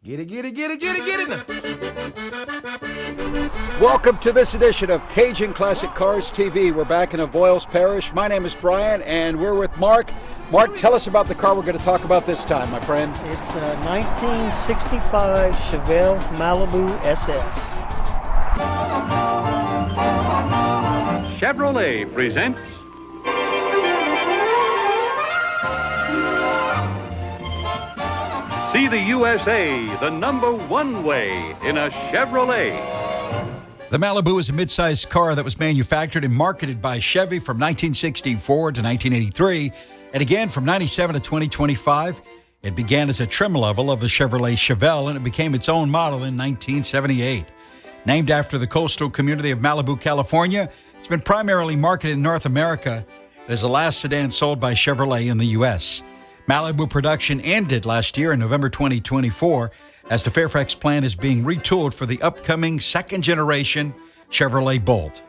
Get it, get it, get it, get it, get it. Welcome to this edition of Cajun Classic Cars TV. We're back in Avoyelles Parish. My name is Brian, and we're with Mark. Mark, tell us about the car we're going to talk about this time, my friend. It's a 1965 Chevy Malibu SS. Chevrolet presents See the USA the number one way in a Chevrolet. The Malibu is a mid-sized car that was manufactured and marketed by Chevy from 1964 to 1983, and again from 97 to 2025. It began as a trim level of the Chevrolet Chevelle, and it became its own model in 1978. Named after the coastal community of Malibu, California, it's been primarily marketed in North America. It is the last sedan sold by Chevrolet in the U.S. Malibu production ended last year in November 2024 as the Fairfax plant is being retooled for the upcoming second-generation Chevrolet Bolt.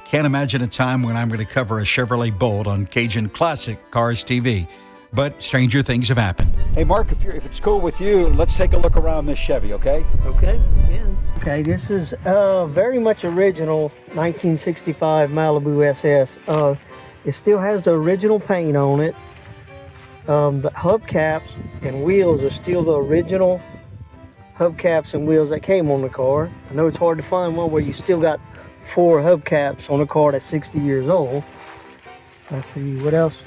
Can't imagine a time when I'm going to cover a Chevrolet Bolt on Cajun Classic Cars TV, but stranger things have happened. Hey, Mark, if it's cool with you, let's take a look around this Chevy, okay? Okay, yeah. Okay, this is very much original 1965 Malibu SS. It still has the original paint on it. The hubcaps and wheels are still the original hubcaps and wheels that came on the car. I know it's hard to find one where you still got 4 hubcaps on a car that's 60 years old. Let's see, what else?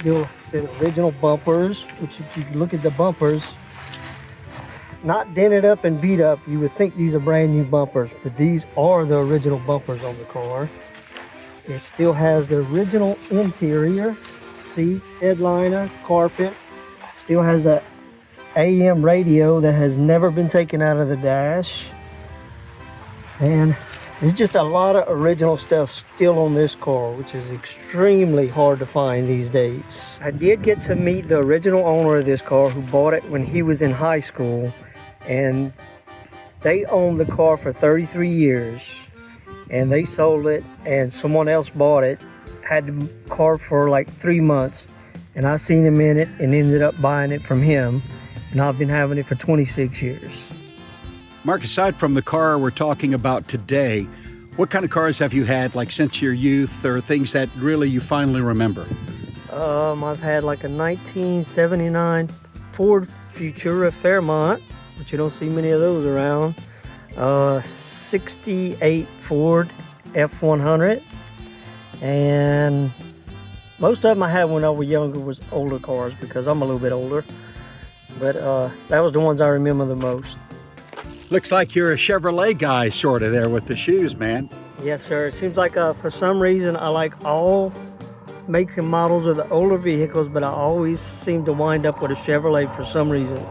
Still said original bumpers, which if you look at the bumpers, not dented up and beat up. You would think these are brand new bumpers, but these are the original bumpers on the car. It still has the original interior. Seats, headliner, carpet. Still has that AM radio that has never been taken out of the dash. And there's just a lot of original stuff still on this car, which is extremely hard to find these days. I did get to meet the original owner of this car who bought it when he was in high school, and they owned the car for 33 years, and they sold it and someone else bought it. Had the car for like 3 months, and I seen him in it and ended up buying it from him, and I've been having it for 26 years. Mark, aside from the car we're talking about today, what kind of cars have you had like since your youth, or things that really you finally remember? I've had like a 1979 Ford Futura Fairmont, but you don't see many of those around. 68 Ford F100. And most of them I had when I was younger was older cars because I'm a little bit older. But that was the ones I remember the most. Looks like you're a Chevrolet guy sort of there with the shoes, man. Yes, sir. It seems like for some reason I like all makes and models of the older vehicles, but I always seem to wind up with a Chevrolet for some reason.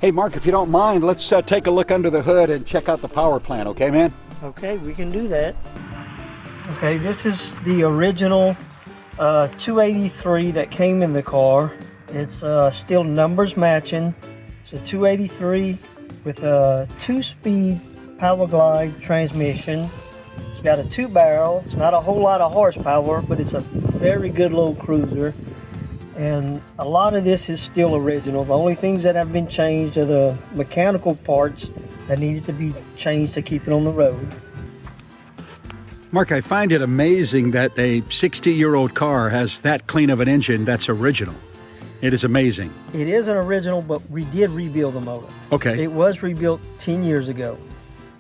Hey, Mark, if you don't mind, let's take a look under the hood and check out the power plant, okay, man? Okay, we can do that. Okay, this is the original 283 that came in the car. It's still numbers matching. It's a 283 with a 2-speed power glide transmission. It's got a 2-barrel. It's not a whole lot of horsepower, but it's a very good little cruiser. And a lot of this is still original. The only things that have been changed are the mechanical parts that needed to be changed to keep it on the road. Mark, I find it amazing that a 60-year-old car has that clean of an engine that's original. It is amazing. It is an original, but we did rebuild the motor. Okay. It was rebuilt 10 years ago,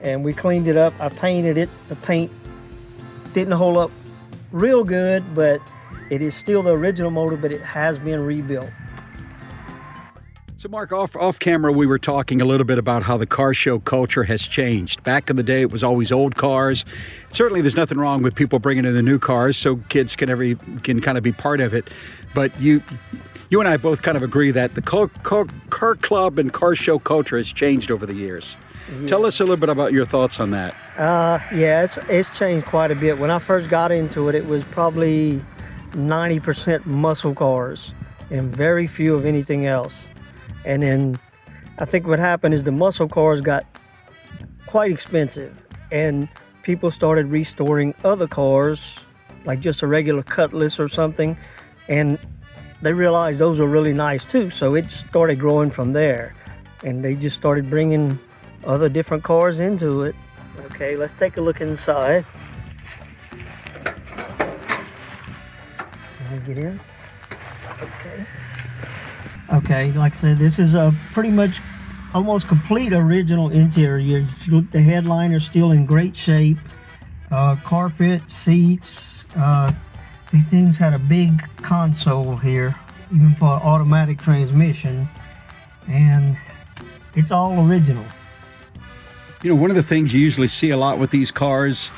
and we cleaned it up. I painted it. The paint didn't hold up real good, but it is still the original motor, but it has been rebuilt. So, Mark, off camera, we were talking a little bit about how the car show culture has changed. Back in the day, it was always old cars. Certainly, there's nothing wrong with people bringing in the new cars, so kids can kind of be part of it. But you and I both kind of agree that the car club and car show culture has changed over the years. Yeah. Tell us a little bit about your thoughts on that. Yeah, it's changed quite a bit. When I first got into it, it was probably 90% muscle cars and very few of anything else. And then I think what happened is the muscle cars got quite expensive, and people started restoring other cars, like just a regular Cutlass or something, and they realized those were really nice too. So it started growing from there. And they just started bringing other different cars into it. Okay, let's take a look inside. Let me get in. Okay. Okay, like I said, this is a pretty much almost complete original interior. The headliner's still in great shape. Carpet, seats. These things had a big console here, even for an automatic transmission. And it's all original. You know, one of the things you usually see a lot with these cars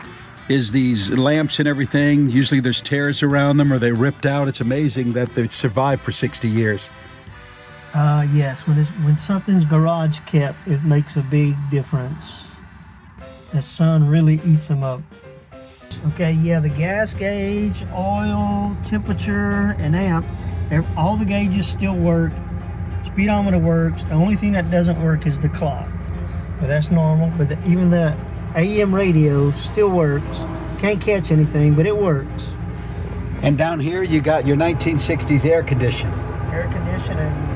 is these lamps and everything. Usually there's tears around them or they ripped out. It's amazing that they survived for 60 years. Yes, when something's garage kept, it makes a big difference. The sun really eats them up. Okay, yeah, the gas gauge, oil, temperature, and amp, all the gauges still work. Speedometer works. The only thing that doesn't work is the clock. But that's normal. But even the AM radio still works. Can't catch anything, but it works. And down here you got your 1960s air conditioning. Air conditioning.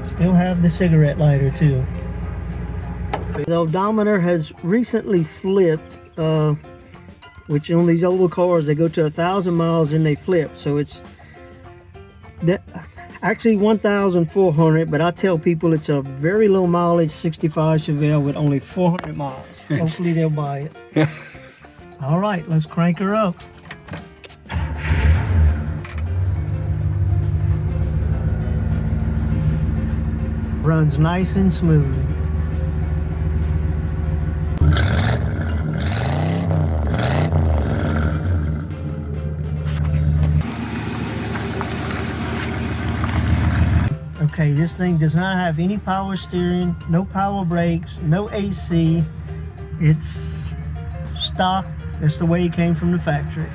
Still have the cigarette lighter too. The odometer has recently flipped, which on these older cars they go to 1,000 miles and they flip. So it's actually 1,400, but I tell people it's a very low mileage 65 Chevelle with only 400 miles. Hopefully they'll buy it. All right, let's crank her up. Runs nice and smooth. Okay, this thing does not have any power steering, no power brakes, no AC. It's stock. That's the way it came from the factory.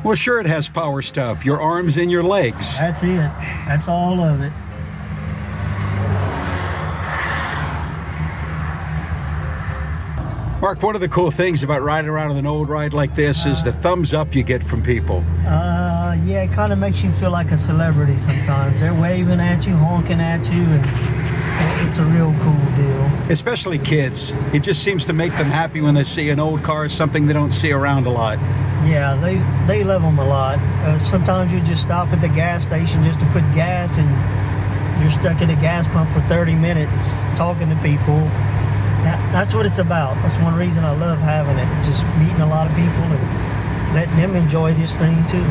Well, sure it has power stuff. Your arms and your legs. That's it. That's all of it. Mark, one of the cool things about riding around with an old ride like this is the thumbs up you get from people. Yeah, it kind of makes you feel like a celebrity sometimes. They're waving at you, honking at you, and it's a real cool deal. Especially kids. It just seems to make them happy when they see an old car, something they don't see around a lot. Yeah, they love them a lot. Sometimes you just stop at the gas station just to put gas, and you're stuck at a gas pump for 30 minutes talking to people. That's what it's about. That's one reason I love having it. Just meeting a lot of people and letting them enjoy this thing too.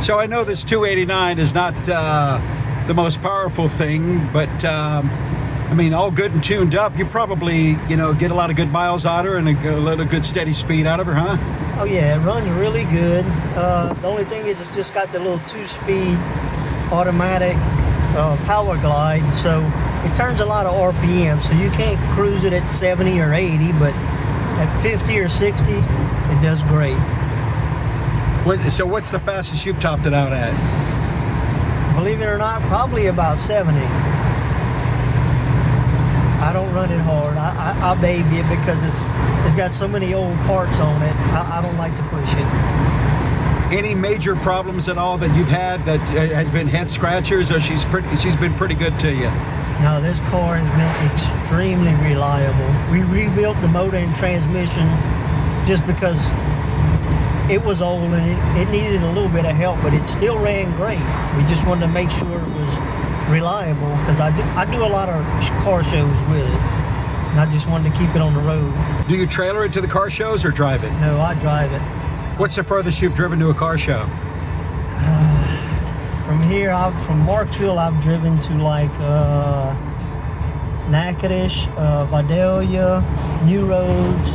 So I know this 289 is not the most powerful thing, but I mean, all good and tuned up. You probably, get a lot of good miles out of her and a little good steady speed out of her, huh? Oh yeah, it runs really good. The only thing is it's just got the little 2-speed automatic power glide, so it turns a lot of RPM, so you can't cruise it at 70 or 80, but at 50 or 60, it does great. So what's the fastest you've topped it out at? Believe it or not, probably about 70. I don't run it hard. I baby it because it's got so many old parts on it. I don't like to push it. Any major problems at all that you've had that has been head scratchers, or she's been pretty good to you? No, this car has been extremely reliable. We rebuilt the motor and transmission just because it was old and it needed a little bit of help, but it still ran great. We just wanted to make sure it was reliable because I do a lot of car shows with it, and I just wanted to keep it on the road. Do you trailer it to the car shows or drive it? No, I drive it. What's the furthest you've driven to a car show? From here, from Marksville, I've driven to like Natchitoches, Vidalia, New Roads.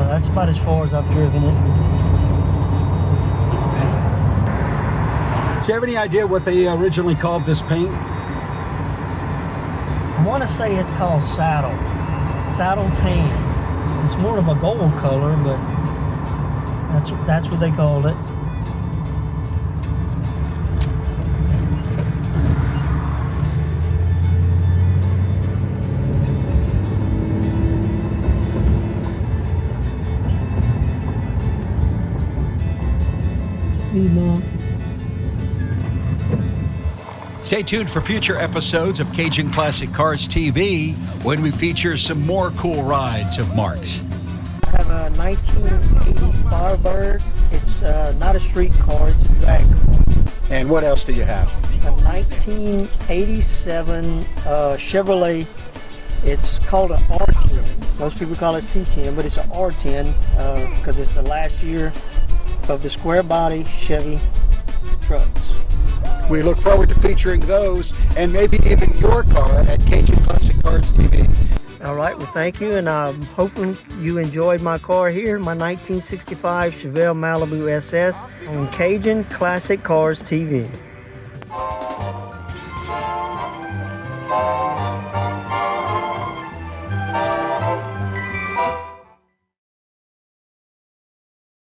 That's about as far as I've driven it. Do you have any idea what they originally called this paint? I want to say it's called Saddle Tan. It's more of a gold color, but that's what they called it. Speed bump. Stay tuned for future episodes of Cajun Classic Cars TV when we feature some more cool rides of Mark's. I have a 1980 Firebird. It's not a street car, it's a drag car. And what else do you have? A 1987 Chevrolet. It's called an R10. Most people call it C10, but it's an R10 because it's the last year of the square body Chevy trucks. We look forward to featuring those and maybe even your car at Cajun Classic Cars TV. All right, well, thank you, and I'm hoping you enjoyed my car here, my 1965 Chevy Malibu SS on Cajun Classic Cars TV.